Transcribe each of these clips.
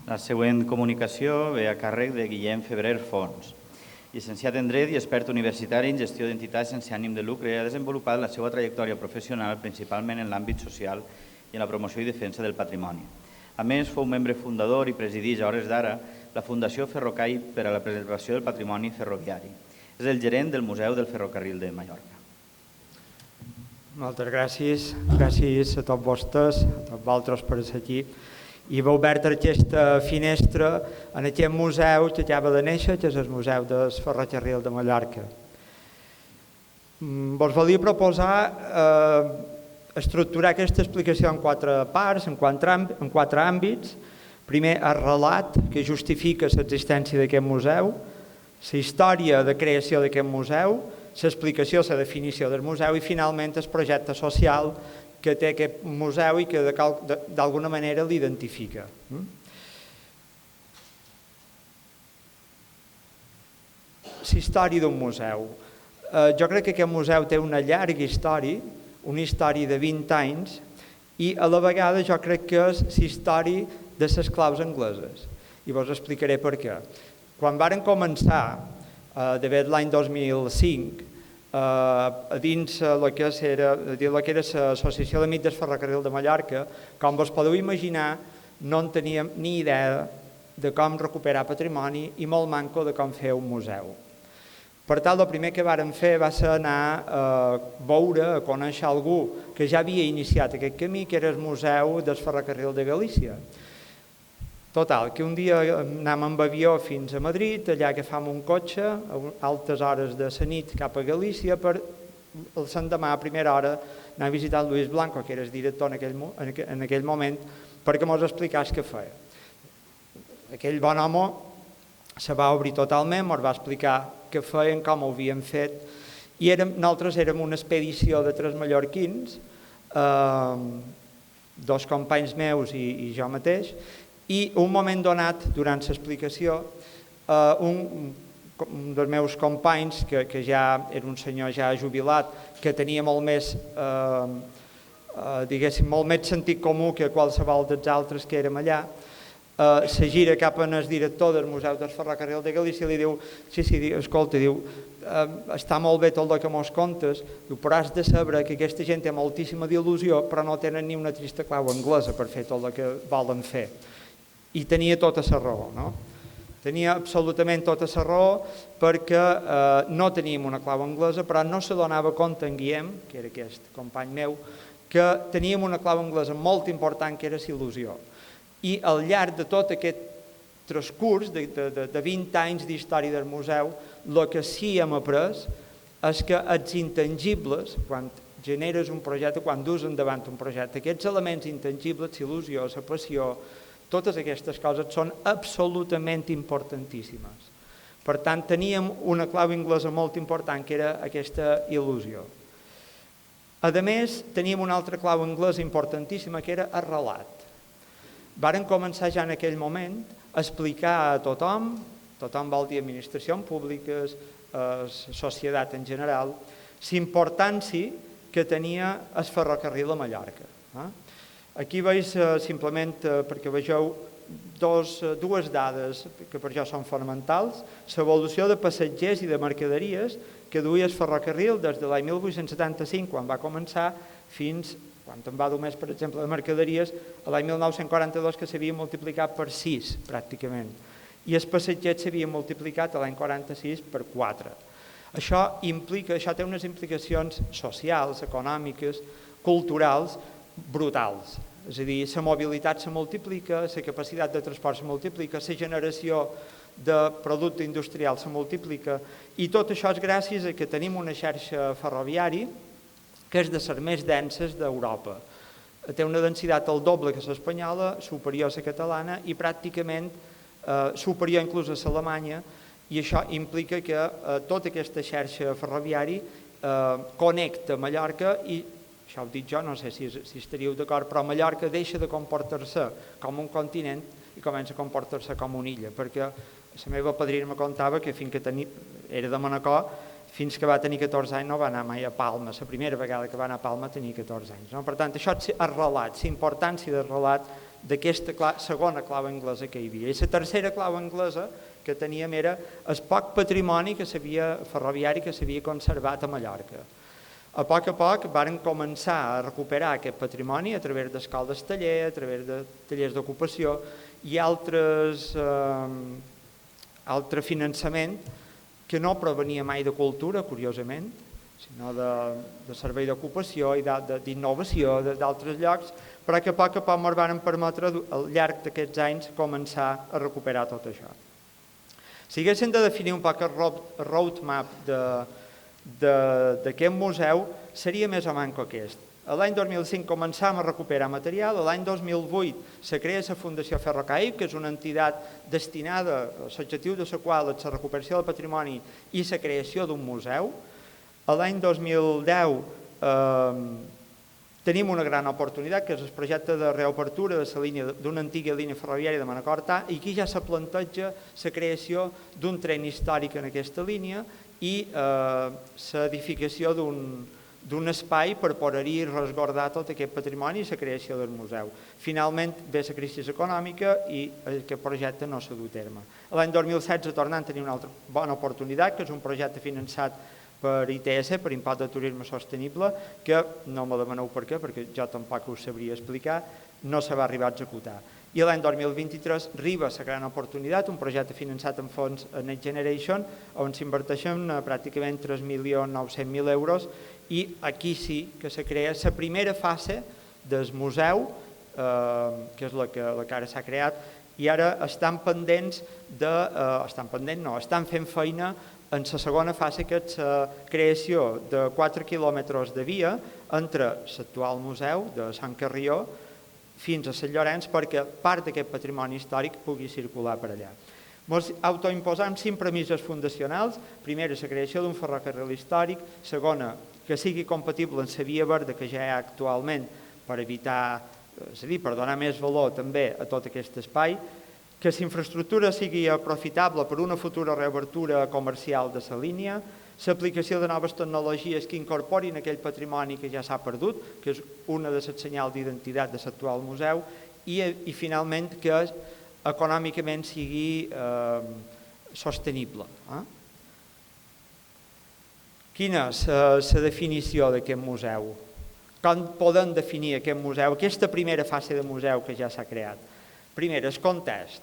La següent comunicació ve a càrrec de Guillem Febrer Fons. Llicenciat en Dret i expert universitari en gestió d'entitats sense ànim de lucre, ha desenvolupat la seva trajectòria professional principalment en l'àmbit social i en la promoció i defensa del patrimoni. A més, fou membre fundador i presideix a hores d'ara la Fundació Ferrokai per a la preservació del patrimoni ferroviari. És el gerent del Museu del Ferrocarril de Mallorca. Moltes gràcies. Gràcies a tots vostès, a tots vosaltres per ser aquí. I vau veure aquesta finestra en aquest museu que acaba de néixer, que és el Museu del Ferrocarril de Mallorca. Vos volia proposar estructurar aquesta explicació en 4 parts, en 4 àmbits. Primer, el relat que justifica l'existència d'aquest museu, la història de creació d'aquest museu, l'explicació, la definició del museu i, finalment, el projecte social que té aquest museu i que d'alguna manera l'identifica. La història d'un museu. Jo crec que aquest museu té una llarga història, una història de 20 anys, i a la vegada jo crec que és la història de les claus angleses. I vos explicaré per què. Quan varen començar, d'haver l'any 2005, dins el que era l'Associació d'Amics del Ferrocarril de Mallorca, com vos podeu imaginar, no en teníem ni idea de com recuperar patrimoni i molt manco de com fer un museu. Per tant, el primer que vàrem fer va ser anar a veure, a conèixer algú que ja havia iniciat aquest camí, que era el Museu del Ferrocarril de Galícia. Total, que un dia anàvem amb avió fins a Madrid, allà agafàvem un cotxe a altes hores de la nit cap a Galícia per l'endemà a primera hora anar a visitar el Luis Blanco, que era el director en aquell moment, perquè ens explicàs què feia. Aquell bon home se va obrir totalment, ens va explicar què feien, com ho havien fet, i nosaltres érem una expedició de 3 mallorquins, 2 companys meus i jo mateix, i un moment donat, durant l'explicació, un dels meus companys, que ja era un senyor ja jubilat, que tenia molt més, diguéssim, molt més sentit comú que qualsevol dels altres que érem allà, se gira cap al director del Museu del Ferrocarril de Galícia i li diu, sí, escolta, diu, està molt bé tot el que mos contes, però has de saber que aquesta gent té moltíssima d'il·lusió, però no tenen ni una trista clau anglesa per fer tot el que volen fer. I tenia tota la raó, no? Tenia absolutament tota la raó perquè no teníem una clau anglesa, però no se donava compte en Guillem, que era aquest company meu, que teníem una clau anglesa molt important, que era il·lusió. I al llarg de tot aquest transcurs de 20 anys d'història del museu, el que sí hem après és que els intangibles, quan generes un projecte, quan dus endavant un projecte, aquests elements intangibles, il·lusió, la passió, totes aquestes coses són absolutament importantíssimes. Per tant, teníem una clau anglesa molt important, que era aquesta il·lusió. A més, teníem una altra clau anglesa importantíssima, que era el relat. Varen començar ja en aquell moment a explicar a tothom vol dir administracions públiques, societat en general, la importància que tenia el ferrocarril a Mallorca. Aquí veus simplement, perquè vegeu dues dades que per jo són fonamentals, l'evolució de passatgers i de mercaderies que duia el ferrocarril des de l'any 1875, quan va començar, fins, quan en va dur més, per exemple, de mercaderies, a l'any 1942, que s'havia multiplicat per 6, pràcticament. I els passatgers s'havien multiplicat a l'any 46 per 4. Això té unes implicacions socials, econòmiques, culturals, brutals. És a dir, la mobilitat se multiplica, la capacitat de transport se multiplica, la generació de producte industrial se multiplica, i tot això és gràcies a que tenim una xarxa ferroviària que és de les més denses d'Europa. Té una densitat el doble que l'espanyola, superior a la catalana i pràcticament superior inclús a l'Alemanya, i això implica que tota aquesta xarxa ferroviària connecta Mallorca i, això ho dic jo, no sé si estaríeu d'acord, però Mallorca deixa de comportar-se com un continent i comença a comportar-se com una illa, perquè la meva padrina me contava que fins que era de Manacor, fins que va tenir 14 anys no va anar mai a Palma, la primera vegada que va anar a Palma tenia 14 anys. Per tant, això és el relat, la importància del relat d'aquesta segona clau anglesa que hi havia. I la tercera clau anglesa que teníem era el poc patrimoni ferroviari que s'havia conservat a Mallorca. A poc varen començar a recuperar aquest patrimoni a través d'escoles taller, a través de tallers d'ocupació i altre finançament que no provenia mai de cultura, curiosament, sinó de servei d'ocupació i d'innovació d'altres llocs, però que a poc ens van permetre al llarg d'aquests anys començar a recuperar tot això. Si haguéssim de definir un poc el roadmap d'aquest museu, seria més o menys aquest. L'any 2005 començàvem a recuperar material, l'any 2008 se crea la Fundació Ferrocarril, que és una entitat destinada, l'objectiu de la qual és la recuperació del patrimoni i la creació d'un museu. L'any 2010 tenim una gran oportunitat, que és el projecte de reobertura d'una antiga línia ferroviària de Manacor-Artà, i aquí ja se planteja la creació d'un tren històric en aquesta línia i l'edificació d'un espai per poder-hi resguardar tot aquest patrimoni i la creació del museu. Finalment ve la crisi econòmica i aquest projecte no s'ha dut a terme. L'any 2016 tornem a tenir una altra bona oportunitat, que és un projecte finançat per ITS, per Impost de Turisme Sostenible, que no me demaneu per què, perquè jo tampoc us sabria explicar, no se va arribar a executar. I l'any 2023 arriba la gran oportunitat, un projecte finançat amb fons Next Generation, on s'inverteixen pràcticament 3.900.000 euros, i aquí sí que se crea la primera fase del museu, que és la que ara s'ha creat, i ara estan fent feina en la segona fase, que és la creació de 4 quilòmetres de via entre l'actual museu de Sant Carrió fins a Sant Llorenç, perquè part d'aquest patrimoni històric pugui circular per allà. Ens autoimposam 5 premisses fundacionals. Primera, la creació d'un ferrocarril històric. Segona, que sigui compatible amb la via verda que ja hi ha actualment per evitar, és a dir, per donar més valor també a tot aquest espai, que la infraestructura sigui aprofitable per una futura reobertura comercial de la línia, l'aplicació de noves tecnologies que incorporin aquell patrimoni que ja s'ha perdut, que és una de les senyals d'identitat de l'actual museu, i finalment que econòmicament sigui sostenible. Quina és la definició d'aquest museu? Com podem definir aquest museu, aquesta primera fase de museu que ja s'ha creat? Primer, el context.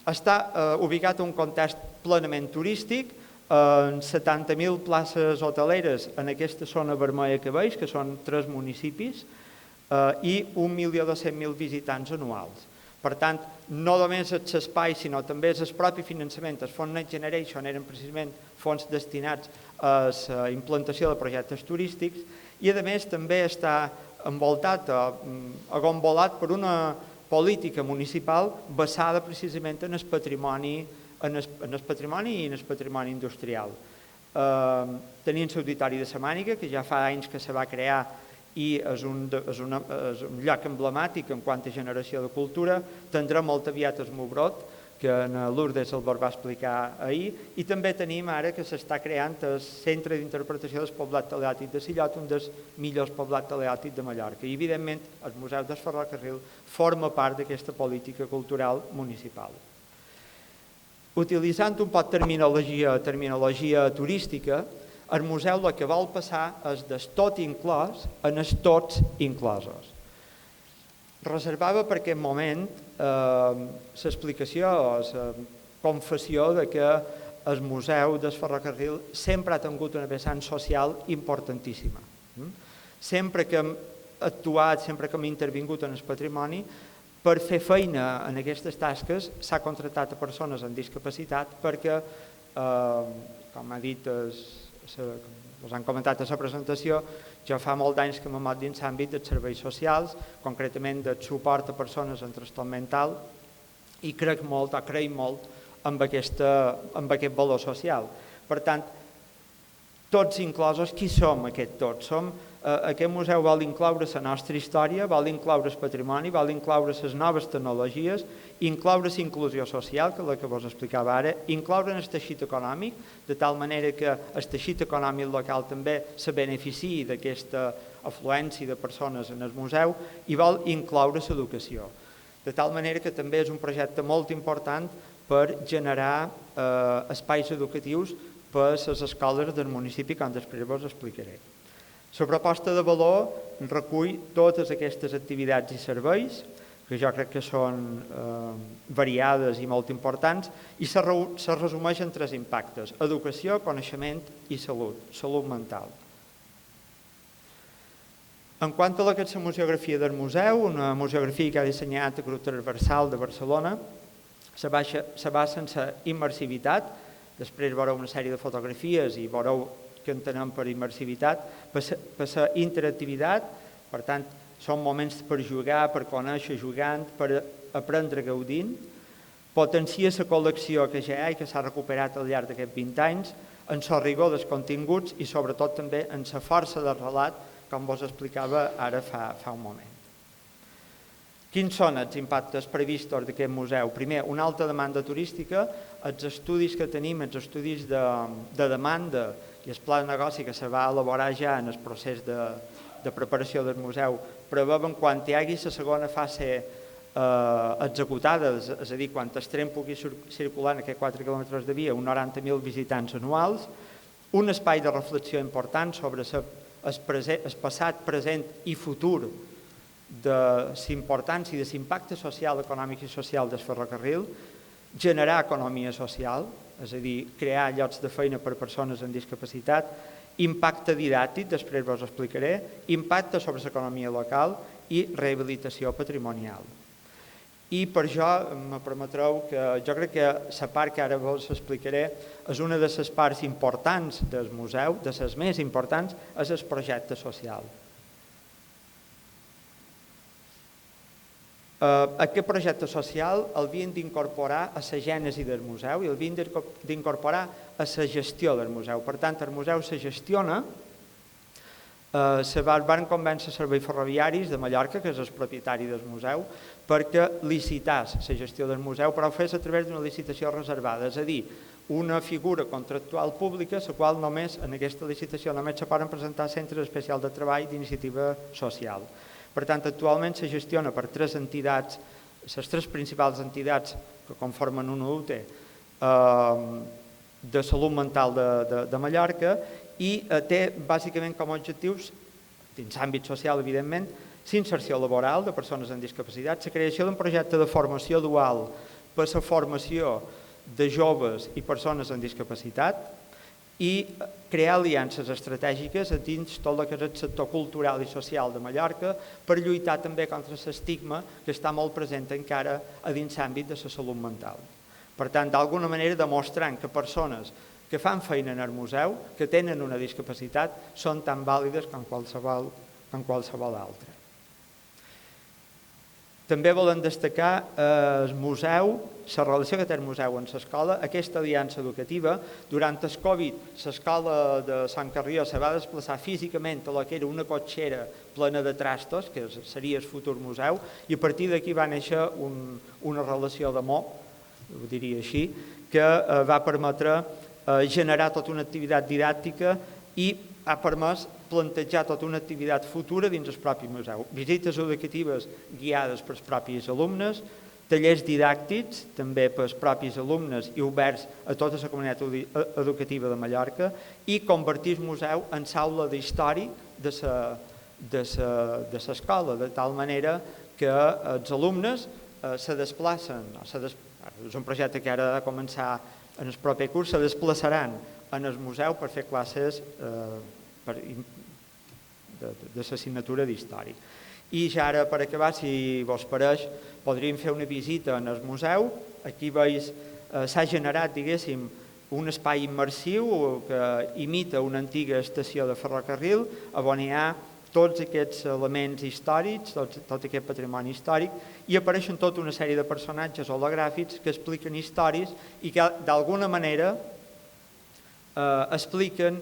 Està ubicat en un context plenament turístic, amb 70.000 places hoteleres en aquesta zona vermella que veus, que són 3 municipis, i 1.200.000 visitants anuals. Per tant, no només és l'espai, sinó també és el propi finançament. Els fons Next Generation eren precisament fons destinats a la implantació de projectes turístics i, a més, també està envoltat, agombolat per una política municipal basada precisament en el patrimoni i en el patrimoni industrial. Tenim l'Auditori de la Màniga, que ja fa anys que se va crear i és un lloc emblemàtic en quant a generació de cultura. Tindrà molt aviat el Mobrot, que en Lourdes el va explicar ahir, i també tenim ara que s'està creant el Centre d'Interpretació del Poblat Teleàtic de Sillot, un dels millors poblats teleàtics de Mallorca. I, evidentment, el Museu del Ferrocarril forma part d'aquesta política cultural municipal. Utilitzant un poc terminologia turística, el museu el que vol passar és del tot inclòs en els tots inclosos. Reservava per aquest moment l'explicació o la confessió que el Museu del Ferrocarril sempre ha tingut una vessant social importantíssima. Sempre que hem actuat, sempre que hem intervingut en el patrimoni, per fer feina en aquestes tasques s'ha contractat a persones amb discapacitat perquè, com ha dit, us han comentat a la presentació, jo fa molt d'anys que m'he mot dins l'àmbit dels serveis socials, concretament del suport a persones amb trastorn mental, i crec molt en aquest valor social. Per tant, tots inclosos, qui som aquest tots? Aquest museu vol incloure la nostra història, vol incloure el patrimoni, vol incloure les noves tecnologies, incloure la inclusió social, que és la que vos explicava ara, incloure el teixit econòmic, de tal manera que el teixit econòmic local també se beneficiï d'aquesta afluència de persones en el museu i vol incloure l'educació. De tal manera que també és un projecte molt important per generar espais educatius per a les escoles del municipi, com després vos explicaré. La proposta de valor recull totes aquestes activitats i serveis, que jo crec que són variades i molt importants, i se resumeix en 3 impactes: educació, coneixement i salut mental. En quant a la museografia del museu, una museografia que ha dissenyat el Grup Transversal de Barcelona, se basa en la immersivitat. Després veureu una sèrie de fotografies i veureu què entenem per immersivitat, per la interactivitat, per tant, són moments per jugar, per conèixer jugant, per aprendre gaudint, potencia la col·lecció que ja hi ha i que s'ha recuperat al llarg d'aquests 20 anys, en el rigor dels continguts i sobretot també en la força del relat, com vos explicava ara fa un moment. Quins són els impactes previstos d'aquest museu? Primer, una alta demanda turística. Els estudis que tenim, els estudis de demanda i el pla de negoci que se va elaborar ja en el procés de preparació del museu, preveuen quan hi hagi la segona fase executada, és a dir, quan el tren pugui circular en aquests 4 quilòmetres de via, uns 90.000 visitants anuals, un espai de reflexió important sobre el passat, present i futur de la importància i de l'impacte social, econòmic i social del ferrocarril, generar economia social, és a dir, crear llocs de feina per a persones amb discapacitat, impacte didàctic, després vos explicaré, impacte sobre l'economia local i rehabilitació patrimonial. I per això me permetreu que jo crec que la part que ara vos explicaré és una de les parts importants del museu, de les més importants, és el projecte social. Aquest projecte social l'havien d'incorporar a la gènesi del museu i l'havien d'incorporar a la gestió del museu. Per tant, el museu se gestiona, se van convèncer serveis ferroviaris de Mallorca, que és el propietari del museu, perquè licitàs la gestió del museu, però ho fes a través d'una licitació reservada, és a dir, una figura contractual pública, la qual només, en aquesta licitació, només se poden presentar centres especials de treball d'iniciativa social. Per tant, actualment se gestiona per 3 entitats, les 3 principals entitats que conformen una UTE de salut mental de Mallorca i té bàsicament com a objectius, dins l'àmbit social, evidentment, l'inserció laboral de persones amb discapacitat, la creació d'un projecte de formació dual per a la formació de joves i persones amb discapacitat i crear aliances estratègiques dins tot el que és el sector cultural i social de Mallorca per lluitar també contra l'estigma que està molt present encara a dins l'àmbit de la salut mental. Per tant, d'alguna manera demostrant que persones que fan feina en el museu, que tenen una discapacitat, són tan vàlides com qualsevol altra. També volem destacar el museu, la relació que té el museu amb l'escola, aquesta aliança educativa. Durant el Covid, l'escola de Sant Carrió se va desplaçar físicament a la que era una cotxera plena de trastos, que seria el futur museu, i a partir d'aquí va néixer una relació d'amor, ho diria així, que va permetre generar tota una activitat didàctica i ha permès plantejar tota una activitat futura dins el propi museu. Visites educatives guiades pels propis alumnes, tallers didàctics també pels propis alumnes i oberts a tota la comunitat educativa de Mallorca i convertir el museu en aula d'història de l'escola, de tal manera que els alumnes se desplacen, és un projecte que ara ha de començar en el proper curs, se desplaçaran en el museu per fer classes de l'assignatura d'història. I ja ara, per acabar, si vos pareix, podríem fer una visita en el museu. Aquí veus, s'ha generat, diguéssim, un espai immersiu que imita una antiga estació de ferrocarril, on hi ha tots aquests elements històrics, tot aquest patrimoni històric, i apareixen tota una sèrie de personatges hologràfics que expliquen històries i que d'alguna manera expliquen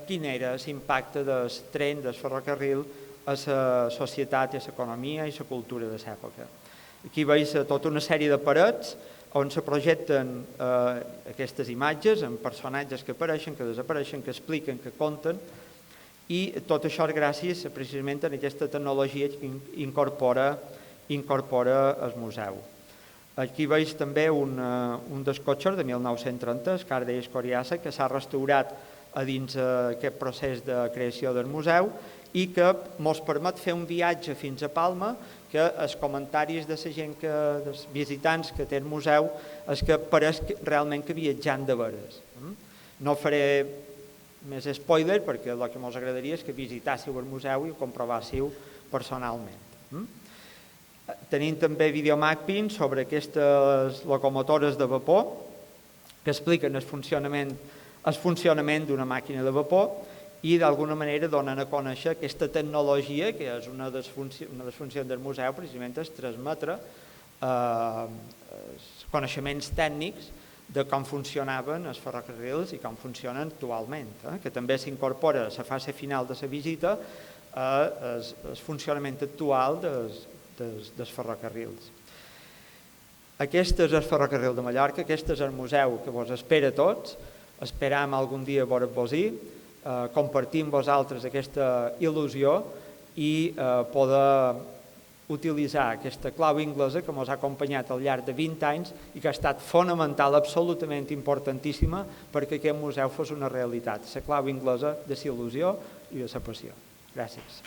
quin era l'impacte del tren, del ferrocarril, a la societat, a l'economia i a la cultura de l'època. Aquí veus tota una sèrie de parets on se projecten aquestes imatges amb personatges que apareixen, que desapareixen, que expliquen, que conten, i tot això és gràcies precisament a aquesta tecnologia que incorpora el museu. Aquí veig també un dels cotxes de 1930, el car de Escoriassa, que s'ha restaurat a dins aquest procés de creació del museu i que ens permet fer un viatge fins a Palma, que els comentaris de la gent, dels visitants que té el museu, és que pareix realment que viatjant de veres. No faré més spoiler perquè el que ens agradaria és que visitássiu el museu i ho comprovàssiu personalment. Tenim també videomapping sobre aquestes locomotores de vapor que expliquen el funcionament d'una màquina de vapor i d'alguna manera donen a conèixer aquesta tecnologia, que és una de les funcions del museu, precisament és transmetre coneixements tècnics de com funcionaven els ferrocarrils i com funcionen actualment, que també s'incorpora a la fase final de la visita el funcionament actual dels ferrocarrils. Aquest és el ferrocarril de Mallorca, aquest és el museu que vos espera a tots, esperam algun dia veure-vos-hi, compartir amb vosaltres aquesta il·lusió i poder utilitzar aquesta clau inglesa que ens ha acompanyat al llarg de 20 anys i que ha estat fonamental, absolutament importantíssima perquè aquest museu fos una realitat, la clau inglesa de la il·lusió i de la passió. Gràcies.